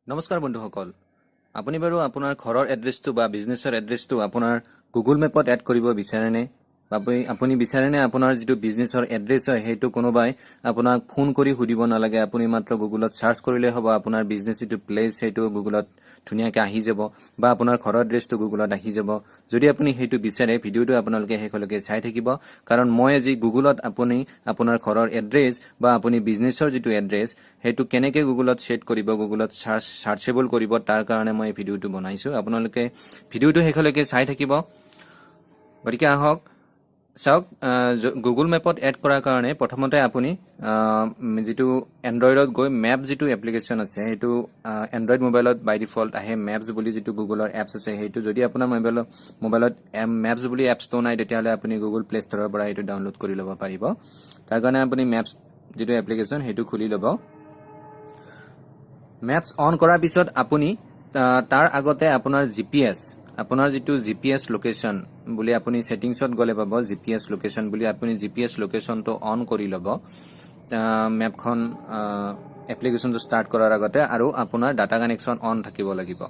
নমস্কাৰ বন্ধুসকল আপুনি বাৰু আপোনাৰ ঘৰৰ এড্ৰেছটো বা বিজনেছৰ এড্ৰেছটো আপোনাৰ গুগল মেপত এড কৰিব বিচাৰেনে আপুনি বিচাৰেনে আপোনাৰ যিটো বিজনেছৰ এড্ৰেছ হয় সেইটো কোনোবাই আপোনাক ফোন কৰি সুধিব নালাগে আপুনি মাত্ৰ গুগলত সাৰ্চ কৰিলে হ'ব আপোনাৰ বিজনেছ যিটো প্লেচ সেইটো গুগলত ধুনীয়াকৈ আহি যাব বা আপোনাৰ ঘৰৰ এড্ৰেছটো গুগলত আহি যাব যদি আপুনি সেইটো বিচাৰে ভিডিঅ'টো আপোনালোকে শেষলৈকে চাই থাকিব কাৰণ মই আজি গুগলত আপুনি আপোনাৰ ঘৰৰ এড্ৰেছ বা আপুনি বিজনেছৰ যিটো এড্ৰেছ সেইটো কেনেকৈ গুগলত সেট কৰিব গুগলত সাৰ্চেবল কৰিব তাৰ কাৰণে মই ভিডিঅ'টো বনাইছো আপোনালোকে ভিডিঅ'টো শেষলৈকে চাই থাকিব গতিকে আহক চাওক গুগল মেপত এড কৰাৰ কাৰণে প্ৰথমতে আপুনি যেটো এন্ড্ৰইডত গৈ মেপ যেটো এপ্লিকেশন আছে হেতু এন্ড্ৰইড মোবাইলত বাই ডিফল্ট আহে মেপছ বুলি যেটো গুগলৰ এপছ আছে হেতু যদি আপোনাৰ মোবাইলত মেপছ বুলি এপছটো নাই তেতিয়াহলে আপুনি গুগল প্লে ষ্টৰৰ পৰা এটো ডাউনলোড কৰি ল'ব পাৰিব তাৰ কাৰণে আপুনি মেপছ যেটো এপ্লিকেশন হেতু খুলি ল'ব মেপছ অন কৰাৰ পিছত আপুনি তাৰ আগতে আপোনাৰ জিপিএছ আপোনাৰ যেটো জিপিএছ লোকেশন বুলি আপুনি সেটিংছত গলে পাব জিপিএছ লোকেশন বুলি আপুনি জিপিএছ লোকেশনটো অন কৰি ল'ব মেপখন এপ্লিকেশনটো স্টাৰ্ট কৰাৰ আগতে আৰু আপোনাৰ ডাটা কানেকশন অন থাকিব লাগিব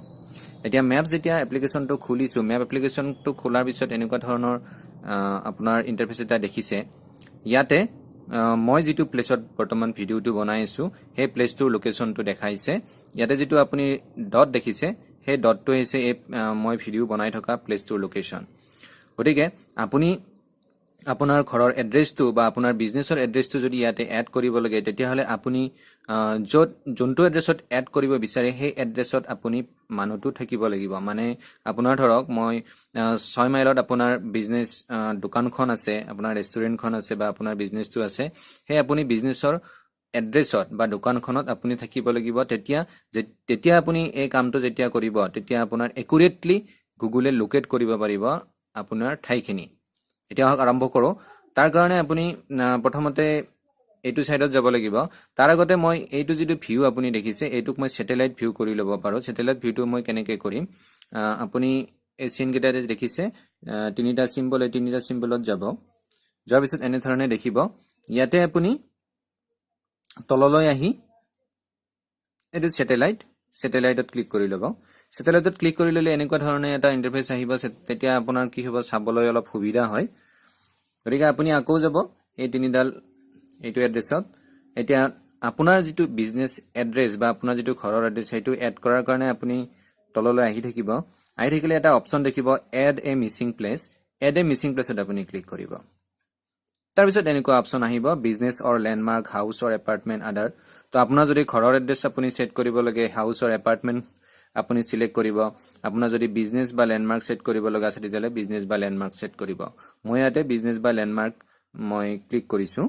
এতিয়া মেপ যেতিয়া এপ্লিকেশনটো খুলিছো মেপ এপ্লিকেশনটো খোলাৰ পিছত এনেকুৱা ধৰণৰ আপোনাৰ ইন্টাৰফেস এটা দেখিছে ইয়াতে মই যেটো প্লেছত বৰ্তমান ভিডিওটো বনাই আছো হে প্লেছটোৰ লোকেশনটো দেখাইছে ইয়াতে যেটো আপুনি ডট দেখিছে হে ডটটো হৈছে মই ভিডিও বনাই থকা প্লেছটোৰ লোকেশন গতিকে আপুনি আপোনাৰ ঘৰৰ এড্ৰেছটো বা আপোনাৰ বিজনেছৰ এড্ৰেছটো যদি ইয়াতে এড কৰিব লাগে তেতিয়াহলে আপুনি যোনটো এড্ৰেছত এড কৰিব বিচাৰে হে এড্ৰেছত আপুনি মানুহটো থাকিব লাগিব মানে আপোনাৰ ধৰক মই 6 মাইলত আপোনাৰ বিজনেছ দোকানখন আছে আপোনাৰ ৰেষ্টুৰেণ্টখন আছে বা আপোনাৰ বিজনেছটো আছে হে আপুনি বিজনেছৰ এড্ৰেছত বা দোকানখনত আপুনি থাকিব লাগিব তেতিয়া আপুনি এই কামটো যেতিয়া কৰিব তেতিয়া আপোনাৰ একুৰেটলি গুগলে লোকেট কৰিব পাৰিব আপোনাৰ ঠাইখিনি এতিয়া আৰম্ভ কৰো তাৰ কাৰণে আপুনি প্ৰথমতে এইটো সাইডত যাব লাগিব তাৰ আগতে মই এইটো যেটো ভিউ আপুনি দেখিছে এইটোক মই স্যাটেলাইট ভিউ কৰি ল'ব পাৰো স্যাটেলাইট ভিউটো মই কেনেকৈ কৰিম আপুনি এই সিন কেইটা দেখিছে তিনিটা সিম্বলত যাব যোৱাৰ পিছত এনে ধৰণে দেখিব ইয়াতে আপুনি তললৈ আহি এটো স্যাটেলাইটত ক্লিক কৰি ল'ব স্যাটেলাইটত ক্লিক কৰি ললে এনেকুৱা ধৰণে এটা ইন্টাৰফেস আহিব তেতিয়া আপোনাৰ কি হ'ব চাবলৈ অলপ সুবিধা হয় গতিকে আপুনি আকৌ যাব এই তিনিডাল এইটো এড্ৰেছত এতিয়া আপোনাৰ যেটো বিজনেছ এড্ৰেছ বা আপোনাৰ যেটো ঘৰৰ এড্ৰেছ হেতু এড কৰাৰ কাৰণে আপুনি তললৈ আহি থাকিলে এটা অপচন দেখিব এড এ মিসিং প্লেছত আপুনি ক্লিক কৰিব তাৰ পিছত এনেকুৱা অপচন আহিব বিজনেছ অৰ ল্যান্ডমাৰ্ক হাউস অৰ এপাৰ্টমেন্ট আদাৰ তো আপোনাৰ যদি ঘৰৰ এড্ৰেছ আপুনি সেট কৰিব লাগে হাউস অৰ এপাৰ্টমেন্ট আপুনি সিলেক্ট কৰিব আপোনাৰ যদি বিজনেছ বা ল্যান্ডমাৰ্ক সেট কৰিব লগা আছে তেতিয়ালে বিজনেছ বা ল্যান্ডমাৰ্ক সেট কৰিব মই ইয়াতে বিজনেছ বা ল্যান্ডমাৰ্ক মই ক্লিক কৰিছো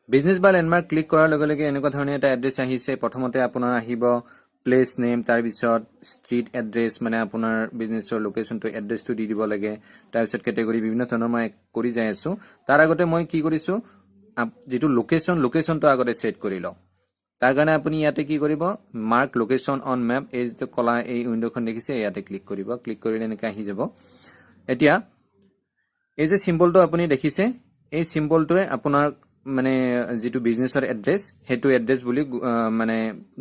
বিজনেছ বা ল্যান্ডমাৰ্ক ক্লিক কৰাৰ লগে লগে এনেকুৱা ধৰণে এটা এড্ৰেছ আহিছে প্ৰথমতে আপোনাৰ আহিব প্লেস নেম তাৰ পিছত স্ট্ৰীট এড্ৰেছ মানে আপোনাৰ বিজনেছৰ লোকেশনটো এড্ৰেছটো দি দিব লাগে তাৰ পিছত ক্যাটেগৰি বিভিন্ন ধৰণৰ মই কৰি যাই আছো তাৰ আগতে মই কি কৰিছো যেটো লোকেশনটো আগতে সেট কৰি লও তাৰ কাৰণে আপুনি ইয়াতে কি কৰিব মাৰ্ক লোকেশন অন মেপ এই যে কলা এই উইন্ডোখন দেখিছে ইয়াতে ক্লিক কৰিলে এনেকৈ আহি যাব এতিয়া এই যে সিম্বলটো আপুনি দেখিছে এই সিম্বলটোৱে আপোনাৰ মানে যেটো বিজনেছৰ এড্ৰেছ হেতু এড্ৰেছ বুলি মানে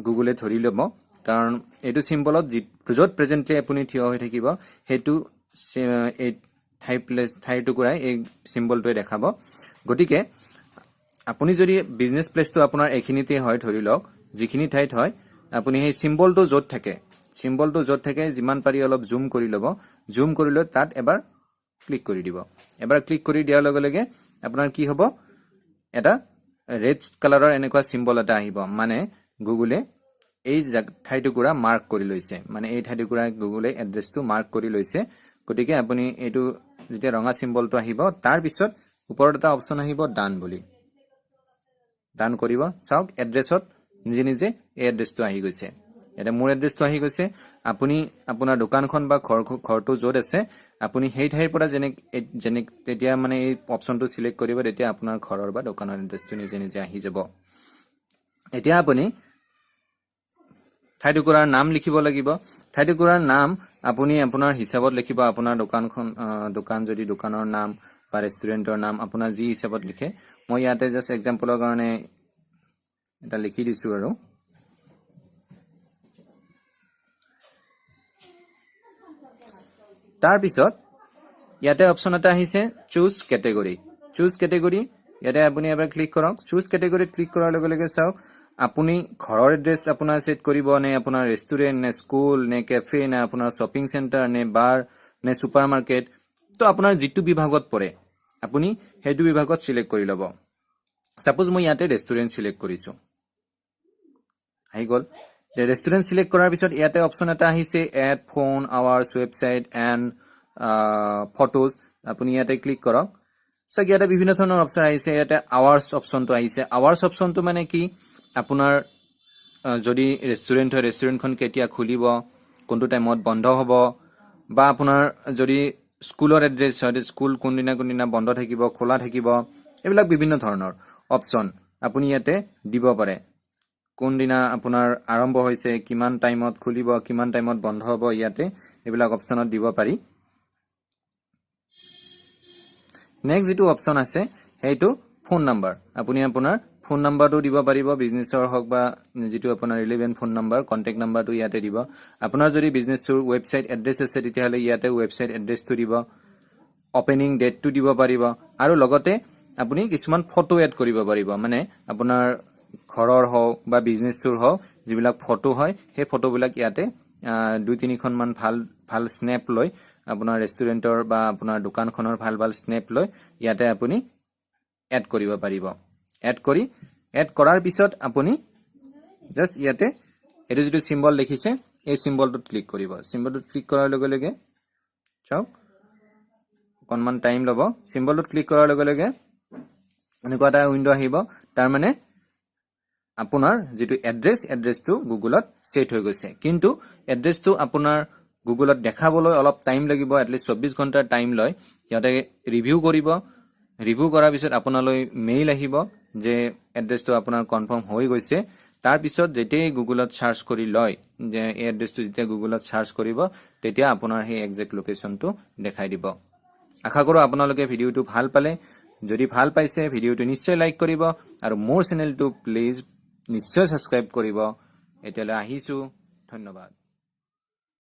গুগলে ধৰি ল'ব কাৰণ এটো সিম্বলত য'ত প্ৰেজেন্টলি আপুনি থিয় হৈ থাকিব হেতু এই ঠাই টুকুৰাই এই সিম্বলটোৱে দেখাব গতিকে আপুনি যদি বিজনেছ প্লেছটো আপোনাৰ এখিনিতে হয় ধৰি লওক যিখিনি ঠাইত হয় আপুনি সেই সিম্বলটো য'ত থাকে যিমান পাৰি অলপ জুম কৰি ল'ব জুম কৰি লৈ তাত এবাৰ ক্লিক কৰি দিব এবাৰ ক্লিক কৰি দিয়াৰ লগে লগে আপোনাৰ কি হ'ব এটা ৰেড কালাৰৰ এনেকুৱা সিম্বল এটা আহিব মানে গুগলে এই ঠাইটুকুৰা মাৰ্ক কৰি লৈছে মানে এই ঠাইটুকুৰা গুগলে এড্ৰেছটো মাৰ্ক কৰি লৈছে গতিকে আপুনি এইটো যেতিয়া ৰঙা সিম্বলটো আহিব তাৰ পিছত ওপৰত এটা অপচন আহিব ডান বুলি ডান কৰিব চাওক এড্ৰেছত নিজে এই এড্ৰেছটো আহি গৈছে এটা মোৰ এড্ৰেছটো আহি গৈছে আপুনি আপোনাৰ দোকানখন বা ঘৰটো য'ত আছে আপুনি সেই ঠাইৰ পৰা যেনে তেতিয়া মানে এই অপচনটো সিলেক্ট কৰিব তেতিয়া আপোনাৰ ঘৰৰ বা দোকানৰ এড্ৰেছটো নিজে আহি যাব এতিয়া আপুনি ঠাইটুকুৰাৰ নাম লিখিব লাগিব ঠাইটুকুৰাৰ নাম আপুনি আপোনাৰ হিচাপত লিখিব আপোনাৰ দোকান যদি দোকানৰ নাম বা ৰেষ্টুৰেণ্টৰ নাম আপোনাৰ যি হিচাপত লিখে মই ইয়াতে জাস্ট এক্সাম্পলৰ কাৰণে এটা লিখি দিছো আৰু তাৰ পিছত ইয়াতে অপচন এটা আহিছে চুজ কেটেগৰী ইয়াতে আপুনি এবাৰ ক্লিক কৰক চুজ কেটেগৰীত ক্লিক কৰাৰ লগে লগে চাওক আপুনি ঘৰৰ এড্ৰেছ আপোনাৰ সেট কৰিব নে আপোনাৰ ৰেষ্টুৰেন্ট নে স্কুল নে কেফে নে আপোনাৰ শ্বপিং চেণ্টাৰ নে বাৰ নে সুপাৰমাৰ্কেট তো আপোনাৰ যিটো বিভাগত পৰে আপুনি হেতু বিভাগত সিলেক্ট কৰি ল'ব সাপোজ মই ইয়াতে ৰেষ্টুৰেন্ট সিলেক্ট কৰিছো আহি গল ৰেষ্টুৰেন্ট সিলেক্ট কৰাৰ পিছত ইয়াতে অপচন এটা আহিছে add phone hours website and photos আপুনি ইয়াতে ক্লিক কৰক সো ইয়াতে বিভিন্ন ধৰণৰ অপচন আহিছে ইয়াতে আৱাৰ্স অপচনটো আহিছে আৱাৰ্স অপচনটো মানে কি আপোনাৰ যদি ৰেষ্টুৰেন্ট হয় ৰেষ্টুৰেন্টখন কেতিয়া খুলিব কোনটো টাইমত বন্ধ হ'ব বা আপোনাৰ যদি স্কুলৰ এড্ৰেছ হয় স্কুল কোনদিনা বন্ধ থাকিব খোলা থাকিব এইবিলাক বিভিন্ন ধৰণৰ অপচন আপুনি ইয়াতে দিব পাৰে কোনদিনা আপোনাৰ আৰম্ভ হৈছে কিমান টাইমত খুলিব কিমান টাইমত বন্ধ হ'ব ইয়াতে এইবিলাক অপচনত দিব পাৰি নেক্সট যেটো অপচন আছে হেইটো ফোন নাম্বাৰ আপুনি আপোনাৰ ফোন নাম্বাৰটো দিব পাৰিব বিজনেছৰ হক বা যেটো আপোনাৰ ৰিলেভেন্ট ফোন নাম্বাৰ কন্টাক্ট নাম্বাৰটো ইয়াতে দিব আপোনাৰ যদি বিজনেছৰ ৱেবসাইট এড্ৰেছ আছে তেতিয়াহলে ইয়াতে ৱেবসাইট এড্ৰেছটো দিব ওপেনিং ডেটটো দিব পাৰিব আৰু লগতে আপুনি কিছুমান ফটো এড কৰিব পাৰিব মানে আপোনাৰ ঘৰৰ হওক বা বিজনেছৰ হওক যিবিলাক ফটো হয় সেই ফটোবিলাক ইয়াতে 2-3খন মান ভাল স্ন্যাপ লৈ আপোনাৰ ৰেষ্টুৰেন্টৰ বা আপোনাৰ দোকানখনৰ ভাল স্ন্যাপ লৈ ইয়াতে আপুনি এড কৰিব পাৰিব এড কৰাৰ পিছত আপুনি জাস্ট ইয়াতে এটো যেটো সিম্বল দেখিছে এই সিম্বলটোত ক্লিক কৰিব সিম্বলটোত ক্লিক কৰাৰ লগে লগে চাওক অকনমান টাইম ল'ব সিম্বলটোত ক্লিক কৰাৰ লগে লগে এনেকুৱা এটা উইন্ডো আহিব তাৰ মানে আপোনাৰ যেটো এড্ৰেছটো গুগলত সেট হৈ গৈছে কিন্তু এড্ৰেছটো আপোনাৰ গুগলত দেখাবলৈ অলপ টাইম লাগিব এটলিষ্ট 24 ঘণ্টাৰ টাইম লয় ইয়াতে ৰিভিউ কৰিব ৰিভিউ কৰাৰ পিছত আপোনালৈ মেইল আহিব যে এড্ৰেছটো আপোনাৰ কনফাৰ্ম হৈ গৈছে তাৰ পিছত যেতেই গুগলত সাৰ্চ কৰি লয় যে এই এড্ৰেছটো যেতিয়া গুগলত সাৰ্চ কৰিব তেতিয়া আপোনাৰ সেই এক্সাক্ট লোকেশনটো দেখাই দিব আশা কৰো আপোনালোকে ভিডিওটো ভাল পালে যদি ভাল পাইছে ভিডিওটো নিশ্চয় লাইক কৰিব আৰু মোৰ চেনেলটো প্লিজ নিশ্চয় সাবস্ক্ৰাইব কৰিব এতিয়ালৈ আহিছো ধন্যবাদ